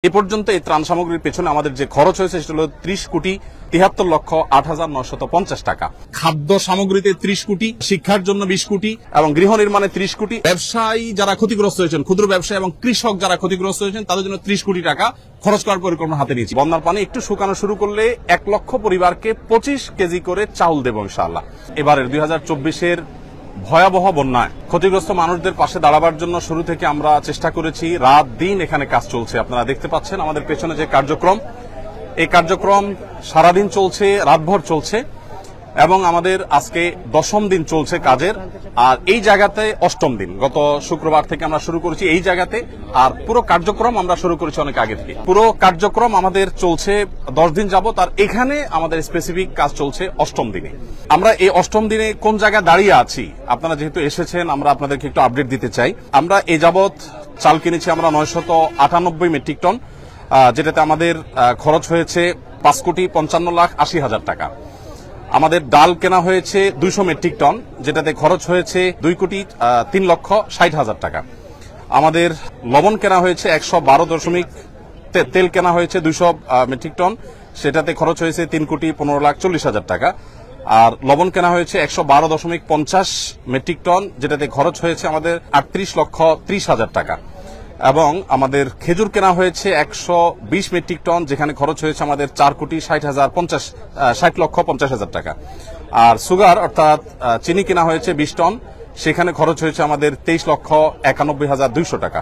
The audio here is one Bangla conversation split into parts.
এ পর্যন্ত এই ত্রাণ সামগ্রীর পেছনে আমাদের যে খরচ হয়েছে সেটা হলো 30,73,08,950 টাকা। খাদ্য সামগ্রীতে 30 কোটি, শিক্ষার জন্য 20 কোটি এবং গৃহ নির্মাণে 30 কোটি, ব্যবসায়ী যারা ক্ষতিগ্রস্ত হয়েছেন, ক্ষুদ্র ব্যবসায়ী এবং কৃষক যারা ক্ষতিগ্রস্ত হয়েছেন তাদের জন্য 30 কোটি টাকা খরচ করার পরিকল্পনা হাতে নিয়েছি। বন্যার পানি একটু শুকানো শুরু করলে 1 লক্ষ পরিবারকে 25 কেজি করে চাউল দেব ইনশাআল্লাহ। এবারের 2024-এর ভয়াবহ বন্যায় ক্ষতিগ্রস্ত মানুষদের পাশে দাঁড়াবার জন্য শুরু থেকে আমরা চেষ্টা করেছি। রাত দিন এখানে কাজ চলছে। আপনারা দেখতে পাচ্ছেন আমাদের পেছনে যে কার্যক্রম, এই কার্যক্রম সারাদিন চলছে, রাতভর চলছে এবং আমাদের আজকে 10ম দিন চলছে কাজের। আর এই জায়গাতে 8ম দিন, গত শুক্রবার থেকে আমরা শুরু করেছি এই জায়গাতে। আর পুরো কার্যক্রম আমরা শুরু করেছি অনেক আগে থেকে। পুরো কার্যক্রম আমাদের চলছে 10 দিন যাবত। আর এখানে আমাদের স্পেসিফিক কাজ চলছে 8ম দিনে। আমরা এই 8ম দিনে কোন জায়গায় দাঁড়িয়ে আছি, আপনারা যেহেতু এসেছেন আমরা আপনাদেরকে একটু আপডেট দিতে চাই। আমরা এ যাবৎ চাল কিনেছি আমরা 998 মেট্রিক টন, যেটাতে আমাদের খরচ হয়েছে 5,55,80,000 টাকা। আমাদের ডাল কেনা হয়েছে 200 মেট্রিক টন, যেটাতে খরচ হয়েছে 2,03,60,000 টাকা। আমাদের লবণ কেনা হয়েছে 112 তেল কেনা হয়েছে 200 মেট্রিক টন, সেটাতে খরচ হয়েছে 3,15,40,000 টাকা। আর লবণ কেনা হয়েছে 112.50 মেট্রিক টন, যেটাতে খরচ হয়েছে আমাদের 38,30,000 টাকা। এবং আমাদের খেজুর কেনা হয়েছে 120 মেট্রিক টন, যেখানে খরচ হয়েছে আমাদের 4,60,50,000 টাকা। আর সুগার অর্থাৎ চিনি কেনা হয়েছে 20 টন, সেখানে খরচ হয়েছে আমাদের 23,91,200 টাকা।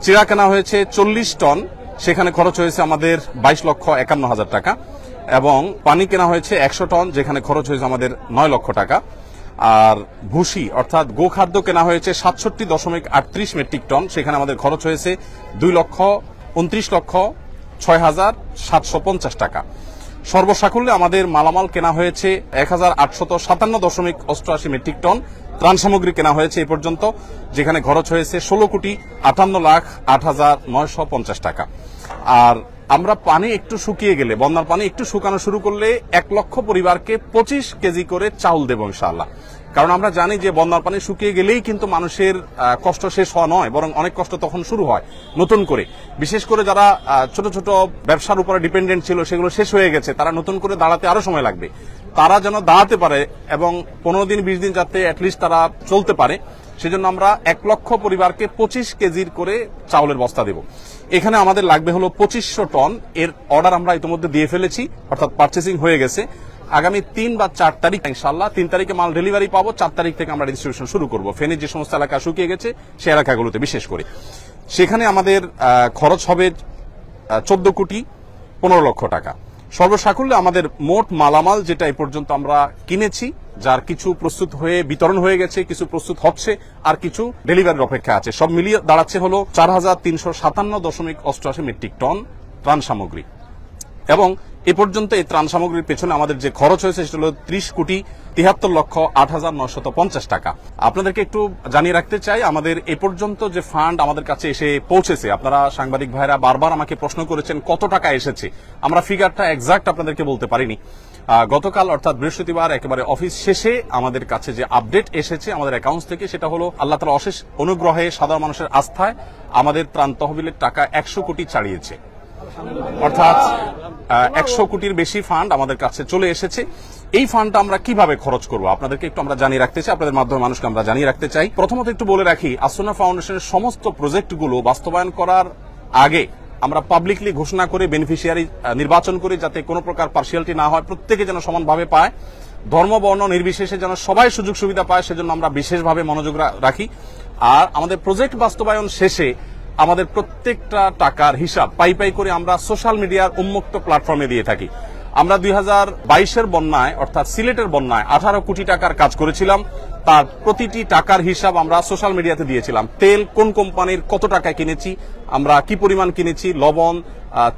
চিড়া কেনা হয়েছে 40 টন, সেখানে খরচ হয়েছে আমাদের 22,51,000 টাকা। এবং পানি কেনা হয়েছে 100 টন, যেখানে খরচ হয়েছে আমাদের 9 লক্ষ টাকা। আর ভুসি অর্থাৎ গোখাদ্য কেনা হয়েছে 67.38 মেট্রিক টন, সেখানে আমাদের খরচ হয়েছে 2,29,06,750 টাকা। সর্বসাকুল্যে আমাদের মালামাল কেনা হয়েছে 1,857.88 মেট্রিক টন। ত্রাণ সামগ্রী কেনা হয়েছে এ পর্যন্ত, যেখানে খরচ হয়েছে 16,58,08,950 টাকা। আর আমরা পানি একটু শুকিয়ে গেলে, বন্যার পানি একটু শুকানো শুরু করলে 1 লক্ষ পরিবারকে 25 কেজি করে চাউল দেব ইনশাআল্লাহ। কারণ আমরা জানি যে বন্যার পানি শুকিয়ে গেলেই কিন্তু মানুষের কষ্ট শেষ হওয়া নয়, বরং অনেক কষ্ট তখন শুরু হয় নতুন করে। বিশেষ করে যারা ছোট ছোট ব্যবসার উপরে ডিপেন্ডেন্ট ছিল, সেগুলো শেষ হয়ে গেছে, তারা নতুন করে দাঁড়াতে আরো সময় লাগবে। তারা যেন দাঁড়াতে পারে এবং 15 দিন 20 দিন যাতে অ্যাটলিস্ট তারা চলতে পারে, সেজন্য আমরা 1 লক্ষ পরিবারকে 25 কেজির করে চাউলের বস্তা দেব। এখানে আমাদের লাগবে হলো 2500 টন। এর অর্ডার আমরা ইতিমধ্যে দিয়ে ফেলেছি, অর্থাৎ পার্চেসিং হয়ে গেছে। আগামী 3 বা 4 তারিখ ইনশাআল্লাহ, 3 তারিখে মাল ডেলিভারি পাবো, 4 তারিখ থেকে আমরা ডিস্ট্রিবিউশন শুরু করব। ফেনীর যে সমস্ত এলাকা শুকিয়ে গেছে সেই এলাকাগুলোতে বিশেষ করে। সেখানে আমাদের খরচ হবে 14,15,00,000 টাকা। সর্বসাকুল্যে আমাদের মোট মালামাল যেটা এই পর্যন্ত আমরা কিনেছি, যার কিছু প্রস্তুত হয়ে বিতরণ হয়ে গেছে, কিছু প্রস্তুত হচ্ছে, আর কিছু ডেলিভারির অপেক্ষা আছে, সব মিলিয়ে দাঁড়াচ্ছে হলো 4,357.88 মেট্রিক টন ত্রাণ সামগ্রী। এবং এ পর্যন্ত এই ত্রাণ সামগ্রীর পেছনে আমাদের যে খরচ হয়েছে সেটা হলো 30,73,08,950 টাকা। আপনাদেরকে একটু জানিয়ে রাখতে চাই, আমাদের এ পর্যন্ত যে ফান্ড আমাদের কাছে এসে পৌঁছেছে, আপনারা সাংবাদিক ভাইরা বারবার আমাকে প্রশ্ন করেছেন কত টাকা এসেছে। আমরা ফিগারটা এক্সাক্ট আপনাদেরকে বলতে পারিনি। গতকাল অর্থাৎ বৃহস্পতিবার একেবারে অফিস শেষে আমাদের কাছে যে আপডেট এসেছে আমাদের অ্যাকাউন্টস থেকে, সেটা হলো আল্লাহ তাআলার অশেষ অনুগ্রহে, সাধারণ মানুষের আস্থায় আমাদের ত্রাণ তহবিলের টাকা 100 কোটি ছাড়িয়েছে। অর্থাৎ 100 কোটির বেশি ফান্ড আমাদের কাছে চলে এসেছে। এই ফান্ডটা আমরা কিভাবে খরচ করব আপনাদেরকে একটু আমরা জানিয়ে রাখতে চাই, আপনাদের মাধ্যমে মানুষকে আমরা জানিয়ে রাখতে চাই। প্রথমত একটু বলে রাখি, আসুন্নাহ ফাউন্ডেশনের সমস্ত প্রজেক্টগুলো বাস্তবায়ন করার আগে আমরা পাবলিকলি ঘোষণা করে বেনিফিশিয়ারি নির্বাচন করি, যাতে কোনো প্রকার পার্সিয়ালিটি না হয়, প্রত্যেকে যেন সমানভাবে পায়, ধর্ম বর্ণ নির্বিশেষে যেন সবাই সুযোগ সুবিধা পায়, সেজন্য আমরা বিশেষভাবে মনোযোগ রাখি। আর আমাদের প্রজেক্ট বাস্তবায়ন শেষে আমাদের প্রত্যেকটা টাকার হিসাব পাই করে আমরা সোশ্যাল মিডিয়ার উন্মুক্ত প্ল্যাটফর্মে দিয়ে থাকি। আমরা 2022-এর বন্যায় অর্থাৎ সিলেটের বন্যায় 18 কোটি টাকার কাজ করেছিলাম, তার প্রতিটি টাকার হিসাব আমরা সোশ্যাল মিডিয়াতে দিয়েছিলাম। তেল কোন কোম্পানির কত টাকায় কিনেছি, আমরা কি পরিমাণ কিনেছি, লবণ,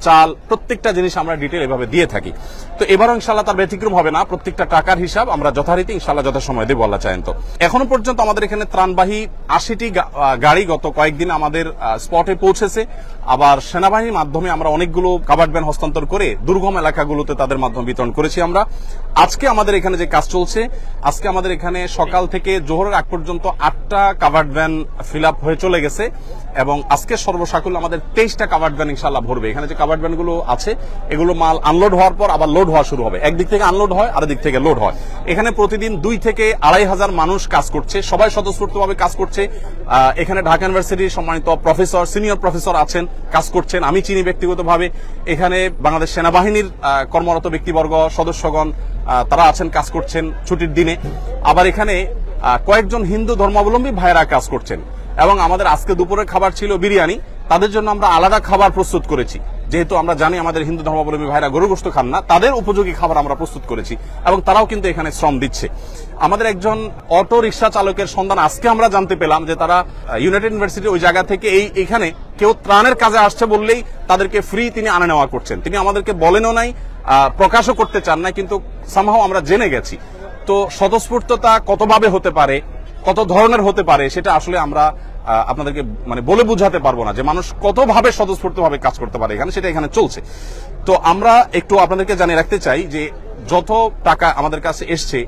চাল, প্রত্যেকটা জিনিস আমরা ডিটেল এভাবে দিয়ে থাকি। তো এবারও ইনশাআল্লাহ তার ব্যতিক্রম হবে না, প্রত্যেকটা টাকার হিসাব আমরা যথারীতি ইনশাআল্লাহ যথাসময়ে দেবো আল্লাহ চাহেন তো। এখনো পর্যন্ত আমাদের এখানে ত্রাণবাহী 80টি গাড়ি গত কয়েকদিন আমাদের স্পটে পৌঁছেছে। আবার সেনাবাহিনীর মাধ্যমে আমরা অনেকগুলো কাভার্ড ভ্যান হস্তান্তর করে দুর্গম এলাকাগুলোতে তাদের মাধ্যমে বিতরণ করেছি আমরা। আজকে আমাদের এখানে যে কাজ চলছে, আজকে আমাদের এখানে সকাল থেকে থেকে জোহরের আগ পর্যন্ত 8টা কাভার্ড ভ্যান ফিল আপ হয়ে চলে গেছে এবং আজকে সর্বসাকুল্য আমাদের 23টা কাভার্ড ভ্যান ইনশাআল্লাহ ভরবে। এখানে যে কাভার্ড ভ্যান গুলো আছে এগুলো মাল আনলোড হওয়ার পর আবার লোড হওয়া শুরু হবে। একদিক থেকে আনলোড হয় আর দিক থেকে লোড হয়। এখানে প্রতিদিন 2 থেকে 2,500 মানুষ কাজ করছে, সবাই স্বতঃস্ফূর্তভাবে কাজ করছে। এখানে ঢাকা ইউনিভার্সিটির সম্মানিত প্রফেসর, সিনিয়র প্রফেসর আছেন, কাজ করছেন, আমি চিনি ব্যক্তিগতভাবে। এখানে বাংলাদেশ সেনাবাহিনীর কর্মরত ব্যক্তিবর্গ, সদস্যগণ তারা আছেন, কাজ করছেন ছুটির দিনে। আবার এখানে কয়েকজন হিন্দু ধর্মাবলম্বী ভাইয়েরা কাজ করছেন এবং আমাদের আজকে দুপুরের খাবার ছিল বিরিয়ানি। তাদের জন্য আমরা আলাদা খাবার প্রস্তুত করেছি, যেহেতু আমরা জানি আমাদের হিন্দু ধর্মাবলম্বী ভাইরা গরু গোশত খান না, তাদের উপযোগী খাবার আমরা প্রস্তুত করেছি এবং তারাও কিন্তু এখানে শ্রম দিচ্ছে। আমাদের একজন অটো রিক্সা চালকের সন্ধান আজকে আমরা জানতে পেলাম যে তারা ইউনাইটেড ইউনিভার্সিটি ওই জায়গা থেকে এইখানে কেউ ত্রাণের কাজে আসছে বললেই তাদেরকে ফ্রি তিনি আনা নেওয়া করছেন। তিনি আমাদেরকে বলেনও নাই, প্রকাশও করতে চান না, কিন্তু সামহাও আমরা জেনে গেছি। তো স্বতঃস্ফূর্ততা কতভাবে হতে পারে, কত ধরনের হতে পারে, সেটা আসলে আমরা আপনাদেরকে বলে বুঝাতে পারবো না যে মানুষ কতভাবে স্বতঃস্ফূর্তভাবে কাজ করতে পারে এখানে, সেটা এখানে চলছে। তো আমরা একটু আপনাদেরকে জানিয়ে রাখতে চাই যে যত টাকা আমাদের কাছে এসছে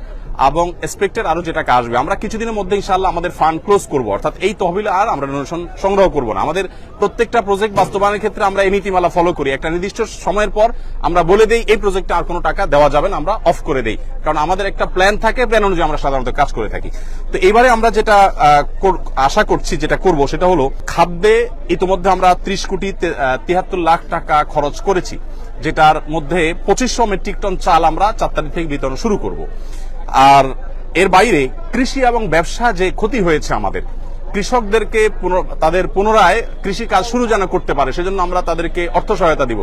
এবং এক্সপেক্টেড আরো যে টাকা আসবে, আমরা কিছুদিনের মধ্যে ইনশাআল্লাহ আমাদের ফান্ড ক্লোজ করব, অর্থাৎ এই তহবিলে আর আমরা ডোনেশন সংগ্রহ করব না। আমাদের প্রত্যেকটা প্রজেক্ট বাস্তবায়নের ক্ষেত্রে আমরা এই নীতিমালা ফলো করি। একটা নির্দিষ্ট সময়ের পর আমরা বলে দেই এই প্রজেক্টে আর কোনো টাকা দেওয়া যাবে না, আমরা অফ করে দেই, কারণ আমাদের একটা প্ল্যান থাকে, প্ল্যান অনুযায়ী আমরা সাধারণত কাজ করে থাকি। তো এবারে আমরা যেটা আশা করছি, যেটা করব, সেটা হলো খাদ্যে ইতিমধ্যে আমরা 30 কোটি 73 লাখ টাকা খরচ করেছি, যেটার মধ্যে 2500 মেট্রিক টন চাল আমরা 4 তারিখ থেকে বিতরণ শুরু করব। আর এর বাইরে কৃষি এবং ব্যবসা যে ক্ষতি হয়েছে আমাদের, কৃষকদেরকে তাদের পুনরায় কৃষি কাজ শুরু যেন করতে পারে, সেজন্য আমরা তাদেরকে অর্থ সহায়তা দিব।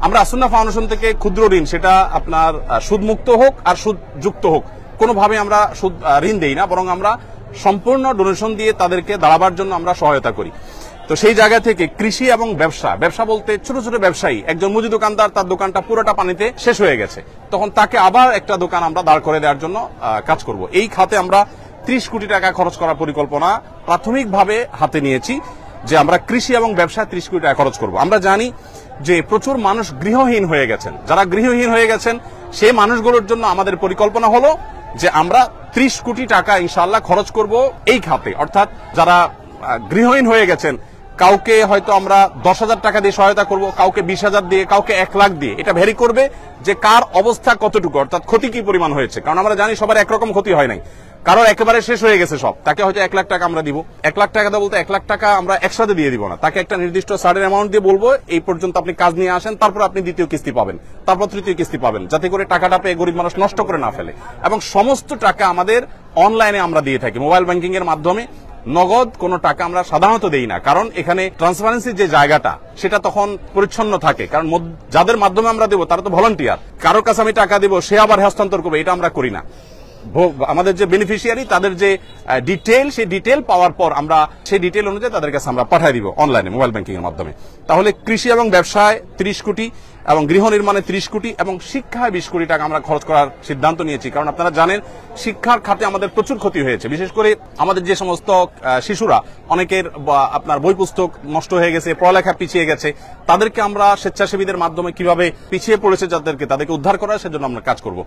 আমরা আসুন্নাহ ফাউন্ডেশন থেকে ক্ষুদ্র ঋণ, সেটা আপনার সুদমুক্ত হোক আর সুদযুক্ত হোক, কোনোভাবে আমরা সুদ ঋণ দেই না, বরং আমরা সম্পূর্ণ ডোনেশন দিয়ে তাদেরকে দাঁড়াবার জন্য আমরা সহায়তা করি। তো সেই জায়গা থেকে কৃষি এবং ব্যবসা বলতে ছোট ছোট ব্যবসায়ী, একজন মুদি দোকানদার, তার দোকানটা পুরোটা পানিতে শেষ হয়ে গেছে, তখন তাকে আবার একটা দোকান আমরা দাঁড় করে দেওয়ার জন্য কাজ করব। এই খাতে আমরা 30 কোটি টাকা খরচ করার পরিকল্পনা প্রাথমিকভাবে হাতে নিয়েছি, যে আমরা কৃষি এবং ব্যবসায় 30 কোটি টাকা খরচ করব। আমরা জানি যে প্রচুর মানুষ গৃহহীন হয়ে গেছেন। যারা গৃহহীন হয়ে গেছেন সেই মানুষগুলোর জন্য আমাদের পরিকল্পনা হলো যে আমরা 30 কোটি টাকা ইনশাআল্লাহ খরচ করব এই খাতে। অর্থাৎ যারা গৃহহীন হয়ে গেছেন, কাউকে হয়তো আমরা 10,000 টাকা দিয়ে সহায়তা করব, কাউকে 20,000 দিয়ে, কাউকে 1 লাখ দিয়ে। এটা ভ্যারি করবে যে কার অবস্থা কতটুকু, অর্থাৎ ক্ষতি কি পরিমাণ হয়েছে। কারণ আমরা জানি সবার একরকম ক্ষতি হয় নাই, কারোর একেবারে শেষ হয়ে গেছে সব, তাকে হয়তো 1 লাখ টাকা আমরা দিব। 1 লাখ টাকা বলতে 1 লাখ টাকা আমরা একসাথে দিয়ে দিব না, তাকে একটা নির্দিষ্ট সার্টেন অ্যামাউন্ট দিয়ে বলবো এই পর্যন্ত আপনি কাজ নিয়ে আসেন, তারপর আপনি দ্বিতীয় কিস্তি পাবেন, তারপর তৃতীয় কিস্তি পাবেন, যাতে করে টাকাটা পেয়ে গরিব মানুষ নষ্ট করে না ফেলে। এবং সমস্ত টাকা আমাদের অনলাইনে আমরা দিয়ে থাকি, মোবাইল ব্যাংকিং এর মাধ্যমে। নগদ কোনো টাকা আমরা সাধারণত দেই না, কারণ এখানে ট্রান্সপারেন্সির যে জায়গাটা সেটা তখন পরিচ্ছন্ন থাকে। কারণ যাদের মাধ্যমে আমরা দেবো তারা তো ভলান্টিয়ার, কারোর কাছে আমি টাকা দেবো সে আবার হস্তান্তর করবে, এটা আমরা করি না। আমাদের যে বেনিফিশিয়ারি, তাদের যে ডিটেল, সেই ডিটেল পাওয়ার পর আমরা সেই ডিটেল অনুযায়ী তাদের কাছে আমরা পাঠিয়ে দিব অনলাইনে, মোবাইল ব্যাংকিং এর মাধ্যমে। তাহলে কৃষি এবং ব্যবসায় 30 কোটি এবং গৃহ নির্মাণে 30 কোটি এবং শিক্ষায় 20 কোটি টাকা আমরা খরচ করার সিদ্ধান্ত নিয়েছি। কারণ আপনারা জানেন শিক্ষার খাতে আমাদের প্রচুর ক্ষতি হয়েছে, বিশেষ করে আমাদের যে সমস্ত শিশুরা, অনেকের আপনার বই পুস্তক নষ্ট হয়ে গেছে, পড়ালেখা পিছিয়ে গেছে, তাদেরকে আমরা স্বেচ্ছাসেবীদের মাধ্যমে কিভাবে পিছিয়ে পড়েছে তাদেরকে উদ্ধার করার, সেজন্য আমরা কাজ করব।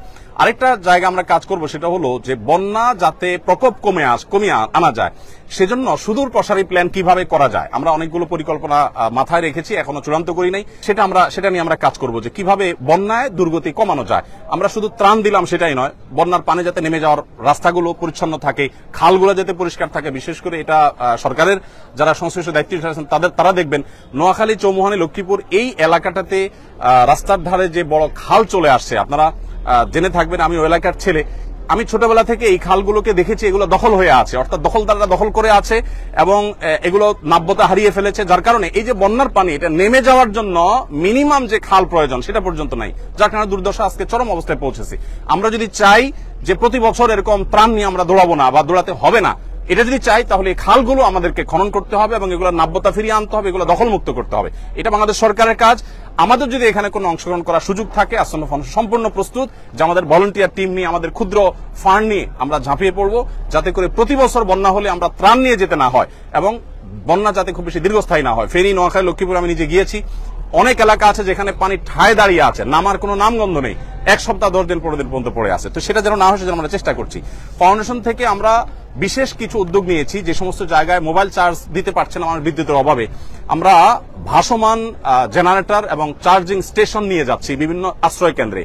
আরেকটা জায়গা আমরা কাজ করব, সেটা হলো যে বন্যা যাতে প্রকোপ কমিয়ে আনা যায়, সেজন্য সুদূর প্রসারী প্ল্যান কিভাবে করা যায়। আমরা অনেকগুলো পরিকল্পনা মাথায় রেখেছি, এখনো চূড়ান্ত করি নাই। সেটা নিয়ে আমরা কাজ করব যে কিভাবে বন্যায় দুর্গতি কমানো যায়। আমরা শুধু ত্রাণ দিলাম সেটাই নয়, বন্যার পানি যাতে নেমে যাওয়ার রাস্তাগুলো পরিচ্ছন্ন থাকে, খালগুলো যাতে পরিষ্কার থাকে। বিশেষ করে এটা সরকারের যারা সংশ্লিষ্ট দায়িত্ব আছেন তারা দেখবেন, নোয়াখালী, চৌমুহনী, লক্ষ্মীপুর এই এলাকাটাতে রাস্তার ধারে যে বড় খাল চলে আসছে, আপনারা জেনে থাকবেন, আমি ওই এলাকার ছেলে, আমি ছোটবেলা থেকে এই খালগুলোকে দেখেছি, এগুলো দখল হয়ে আছে, অর্থাৎ দখলদাররা দখল করে আছে এবং এগুলো নাব্যতা হারিয়ে ফেলেছে, যার কারণে এই যে বন্যার পানি এটা নেমে যাওয়ার জন্য মিনিমাম যে খাল প্রয়োজন সেটা পর্যন্ত নাই, যার কারণে দুর্দশা আজকে চরম অবস্থায় পৌঁছেছে। আমরা যদি চাই যে প্রতি বছর এরকম ত্রাণ নিয়ে আমরা দৌড়াবো না বা দৌড়াতে হবে না, এটা যদি চাই তাহলে এই খালগুলো আমাদেরকে খনন করতে হবে এবং এগুলো নাব্যতা ফিরিয়ে আনতে হবে, এগুলো দখলমুক্ত করতে হবে। এটা বাংলাদেশ সরকারের কাজ। আমাদের যদি এখানে কোনো অংশগ্রহণ করার সুযোগ থাকে, আসন্ন ফাউন্ডেশন সম্পূর্ণ প্রস্তুত যে আমাদের ভলান্টিয়ার টিম নিয়ে, আমাদের ক্ষুদ্র ফান্ড নিয়ে আমরা ঝাঁপিয়ে পড়বো, যাতে করে প্রতি বছর বন্যা হলে আমরা ত্রাণ নিয়ে যেতে না হয় এবং বন্যা যাতে খুব বেশি দীর্ঘস্থায়ী না হয়। ফেনী, নোয়াখালী, লক্ষ্মীপুর আমি নিজে গিয়েছি, অনেক এলাকা আছে যেখানে পানি ঠায় দাঁড়িয়ে আছে, নামার কোনো নামগন্ধ নেই। 1 সপ্তাহ 10 দিন 15 দিন পর্যন্ত পড়ে আছে। তো সেটা যেন না হয় সেজন্য আমরা চেষ্টা করছি। ফাউন্ডেশন থেকে আমরা বিশেষ কিছু উদ্যোগ নিয়েছি, যে সমস্ত জায়গায় মোবাইল চার্জ দিতে পারছে না আমার বিদ্যুতের অভাবে, আমরা ভাসমান জেনারেটর এবং চার্জিং স্টেশন নিয়ে যাচ্ছি বিভিন্ন আশ্রয় কেন্দ্রে।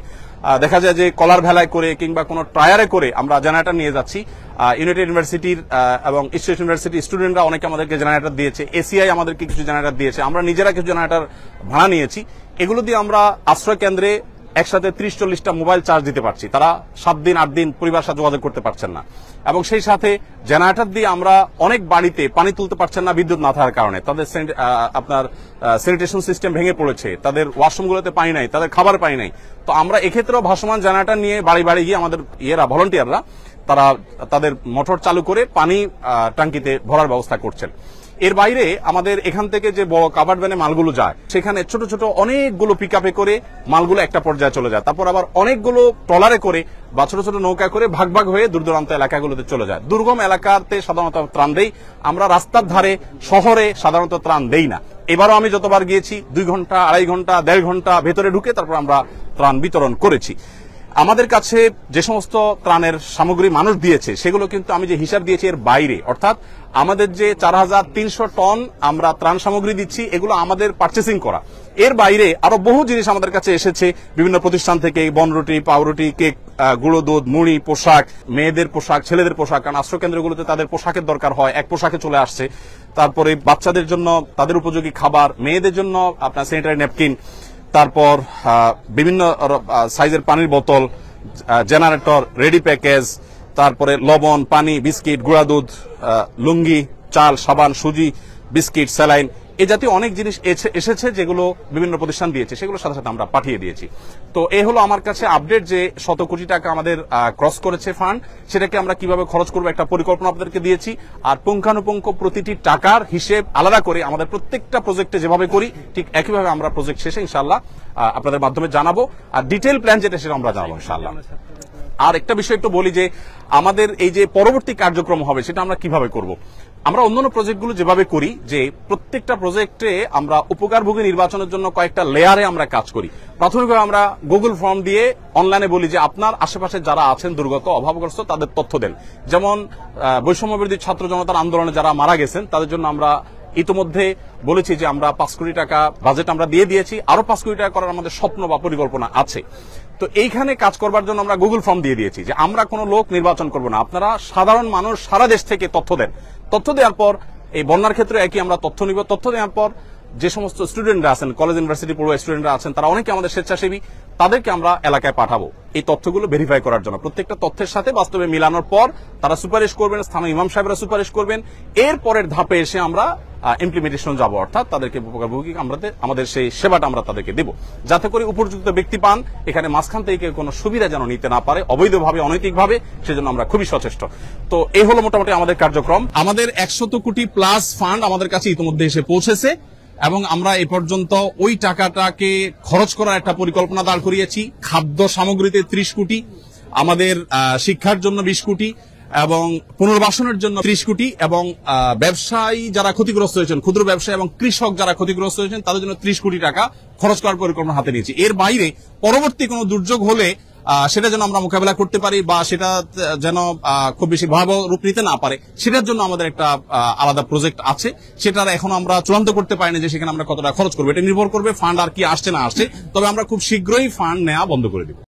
দেখা যায় যে কলার ভেলায় করে কিংবা কোনো টায়ারে করে আমরা জেনারেটর নিয়ে যাচ্ছি। ইউনাইটেড ইউনিভার্সিটির এবং ইস্ট ইউনিভার্সিটি স্টুডেন্টরা অনেকে আমাদেরকে জেনারেটর দিয়েছে, এসিআই আমাদেরকে কিছু জেনারেটর দিয়েছে, আমরা নিজেরা কিছু জেনারেটর ভাড়া নিয়েছি। এগুলো দিয়ে আমরা আশ্রয় কেন্দ্রে একসাথে 30-40টা মোবাইল চার্জ দিতে পারছি। তারা 7 দিন 8 দিন পরিবার সাথে যোগাযোগ করতে পারছেন না। এবং সেই সাথে জেনারেটর দিয়ে আমরা অনেক বাড়িতে পানি তুলতে পারছেন না বিদ্যুৎ না থাকার কারণে। তাদের আপনার স্যানিটেশন সিস্টেম ভেঙে পড়েছে, তাদের ওয়াশরুমগুলোতে পানি নাই, তাদের খাবার পানি নাই। তো আমরা এক্ষেত্রেও ভাসমান জেনারেটর নিয়ে বাড়ি বাড়ি গিয়ে আমাদের ভলান্টিয়াররা তারা তাদের মোটর চালু করে পানি ট্যাঙ্কিতে ভরার ব্যবস্থা করছেন। এর বাইরে আমাদের এখান থেকে যে বড় কাভার্ড ভ্যানে মালগুলো যায়, সেখানে ছোট ছোট অনেকগুলো পিকআপে করে মালগুলো একটা পর্যায়ে চলে যায়। তারপর আবার অনেকগুলো ট্রলারে করে বা ছোট ছোট নৌকা করে ভাগ ভাগ হয়ে দূর দূরান্ত এলাকাগুলোতে চলে যায়। দুর্গম এলাকাতে সাধারণত ত্রাণ দেই আমরা, রাস্তার ধারে শহরে সাধারণত ত্রাণ দেই না। এবারও আমি যতবার গিয়েছি 2 ঘন্টা 2.5 ঘন্টা 1.5 ঘন্টা ভেতরে ঢুকে তারপর আমরা ত্রাণ বিতরণ করেছি। আমাদের কাছে যে সমস্ত ত্রাণের সামগ্রী মানুষ দিয়েছে সেগুলো কিন্তু আমি যে হিসাব দিয়েছি এর বাইরে, অর্থাৎ আমাদের যে 4300 টন আমরা ত্রাণ সামগ্রী দিচ্ছি এগুলো আমাদের পারচেসিং করা। এর বাইরে আরো বহু জিনিস আমাদের কাছে এসেছে বিভিন্ন প্রতিষ্ঠান থেকে, বনরুটি, পাউরুটি, কেক, গুঁড়ো দুধ, মুড়ি, পোশাক, মেয়েদের পোশাক, ছেলেদের পোশাক, কারণ আশ্রয় কেন্দ্রগুলোতে তাদের পোশাকের দরকার হয়, এক পোশাকে চলে আসছে। তারপরে বাচ্চাদের জন্য তাদের উপযোগী খাবার, মেয়েদের জন্য আপনার স্যানিটারি ন্যাপকিন, তারপর বিভিন্ন সাইজের পানির বোতল, জেনারেটর, রেডি প্যাকেজ, তারপরে লবণ, পানি, বিস্কিট, গুঁড়া দুধ, লুঙ্গি, চাল, সাবান, সুজি, বিস্কিট, স্যালাইন, এ জাতীয় অনেক জিনিস এসেছে যেগুলো বিভিন্ন প্রতিষ্ঠান দিয়েছে, সেগুলো সাথে সাথে আমরা পাঠিয়ে দিয়েছি। তো এ হলো আমার কাছে আপডেট যে 100 কোটি টাকা আমাদের ক্রস করেছে ফান্ড, সেটাকে আমরা কিভাবে খরচ করবো একটা পরিকল্পনা আপনাদেরকে দিয়েছি। আর পুঙ্খানুপুঙ্খ প্রতিটি টাকার হিসেব আলাদা করে আমাদের প্রত্যেকটা প্রজেক্টে যেভাবে করি ঠিক একইভাবে আমরা প্রজেক্ট শেষে ইনশাআল্লাহ আপনাদের মাধ্যমে জানাবো। আর ডিটেইল প্ল্যান যেটা সেটা আমরা জানাবো ইনশাআল্লাহ। আর একটা বিষয় একটু বলি যে আমাদের এই যে পরবর্তী কার্যক্রম হবে সেটা আমরা কিভাবে করব। আমরা অন্যান্য প্রজেক্টগুলো যেভাবে করি যে প্রত্যেকটা প্রজেক্টে আমরা উপকারভোগী নির্বাচনের জন্য কয়েকটা লেয়ারে আমরা কাজ করি। প্রাথমিকভাবে আমরা গুগল ফর্ম দিয়ে অনলাইনে বলি যে আপনার আশেপাশে যারা আছেন দুর্গত, অভাবগ্রস্ত, তাদের তথ্য দেন। যেমন বৈষম্যবিরোধী ছাত্র জনতার আন্দোলনে যারা মারা গেছেন তাদের জন্য আমরা ইতিমধ্যে বলেছি যে আমরা 5 কোটি টাকা বাজেট আমরা দিয়ে দিয়েছি, আরো 5 কোটি টাকা করার আমাদের স্বপ্ন বা পরিকল্পনা আছে। তো এইখানে কাজ করবার জন্য আমরা গুগল ফর্ম দিয়ে দিয়েছি যে আমরা কোনো লোক নির্বাচন করব না, আপনারা সাধারণ মানুষ সারা দেশ থেকে তথ্য দেন। তথ্য দেওয়ার পর এই বন্যার ক্ষেত্রে একই আমরা তথ্য নিব। তথ্য দেওয়ার পর যে সমস্ত স্টুডেন্টরা আছেন, কলেজ ইউনিভার্সিটি পড়ুয়া স্টুডেন্টরা আছেন, তারা অনেকে আমাদের স্বেচ্ছাসেবী, তাদেরকে আমরা এলাকায় পাঠাবো এই তথ্যগুলো ভেরিফাই করার জন্য। প্রত্যেকটা তথ্যের সাথে বাস্তবে মিলানোর পর তারা সুপারিশ করবেন, স্থানীয় ইমাম সাহেবরা সুপারিশ করবেন। এর পরের ধাপে এসে আমরা ইমপ্লিমেন্টেশন যাব, অর্থাৎ তাদেরকে উপকারভোগী আমাদের সেই সেবাটা আমরা তাদেরকে দেব, যাতে করে উপযুক্ত ব্যক্তি পান। এখানে মাঝখান থেকে কোনো সুবিধা যেন নিতে না পারে অবৈধভাবে, অনৈতিকভাবে, সেজন্য আমরা খুবই সচেষ্ট। তো এই হলো মোটামুটি আমাদের কার্যক্রম। আমাদের 100 কোটি প্লাস ফান্ড আমাদের কাছে ইতিমধ্যে এসে পৌঁছেছে এবং আমরা এ পর্যন্ত ওই টাকাটাকে খরচ করার একটা পরিকল্পনা দাঁড় করিয়েছি। খাদ্য সামগ্রীতে 30 কোটি, আমাদের শিক্ষার জন্য 20 কোটি এবং পুনর্বাসনের জন্য 30 কোটি এবং ব্যবসায়ী যারা ক্ষতিগ্রস্ত হয়েছেন, ক্ষুদ্র ব্যবসায়ী এবং কৃষক যারা ক্ষতিগ্রস্ত হয়েছেন তাদের জন্য 30 কোটি টাকা খরচ করার পরিকল্পনা হাতে নিয়েছি। এর বাইরে পরবর্তী কোনো দুর্যোগ হলে সেটা যেন আমরা মোকাবেলা করতে পারি বা সেটা যেন খুব বেশি ভয়াবহ রূপ নিতে না পারে, সেটার জন্য আমাদের একটা আলাদা প্রজেক্ট আছে। সেটার এখন আমরা চূড়ান্ত করতে পারিনি যে সেখানে আমরা কতটা খরচ করবো, এটা নির্ভর করবে ফান্ড আর কি আসছে না আসছে। তবে আমরা খুব শীঘ্রই ফান্ড নেওয়া বন্ধ করে দিব।